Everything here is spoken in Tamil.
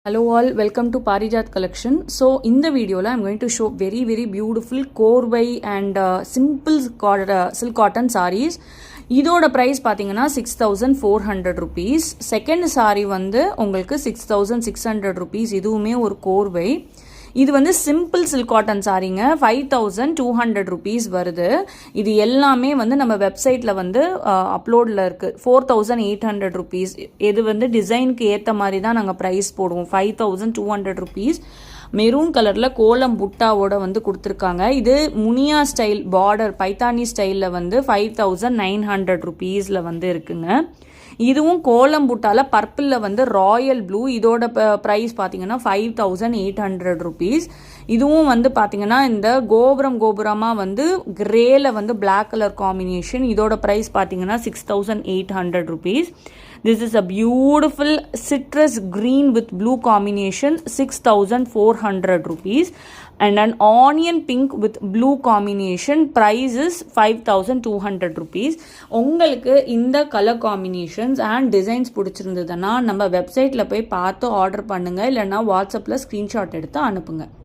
Hello all, welcome to Parijat collection. So in the video I'm going to show very beautiful Korvai and simple silk cotton sarees. இதோட price பாத்தீங்கன்னா 6400 rupees. Second saree வந்து உங்களுக்கு 6600 rupees. இதுவுமே ஒரு கோர்வை. இது வந்து சிம்பிள் சில்க் காட்டன் சாரீங்க 5200 rupees வருது. இது எல்லாமே வந்து நம்ம வெப்சைட்ல வந்து அப்லோட்ல இருக்கு. 4800 rupees. இது வந்து டிசைனுக்கு ஏத்த மாதிரி தான் நாங்க பிரைஸ் போடுவோம். 5200 rupees. மெரூன் கலர்ல கோலம் புட்டாவோட வந்து கொடுத்துருக்காங்க. இது முனியா ஸ்டைல் பார்டர் பைத்தானி ஸ்டைல்ல வந்து 5900 rupeesல வந்து இருக்குங்க. இதுவும் கோலம் புட்டால பர்பிள்ல வந்து ராயல் ப்ளூ. இதோட பிரைஸ் பாத்தீங்கன்னா 5800 rupees. இதுவும் வந்து பாத்தீங்கன்னா இந்த கோபுரமா வந்து கிரேல வந்து பிளாக் கலர் காம்பினேஷன். இதோட பிரைஸ் பாத்தீங்கன்னா 6800 rupees. This is a beautiful citrus green with blue combination, 6400 rupees. And an onion pink with blue combination, price is 5200 rupees. உங்களுக்கு இந்த கலர் காம்பினேஷன்ஸ் அண்ட் டிசைன்ஸ் பிடிச்சிருந்ததுன்னா நம்ம வெப்சைட்ல போய் பார்த்து ஆர்டர் பண்ணுங்க, இல்லைன்னா வாட்ஸ்அப்ல ஸ்கிரீன்ஷாட் எடுத்து அனுப்புங்க.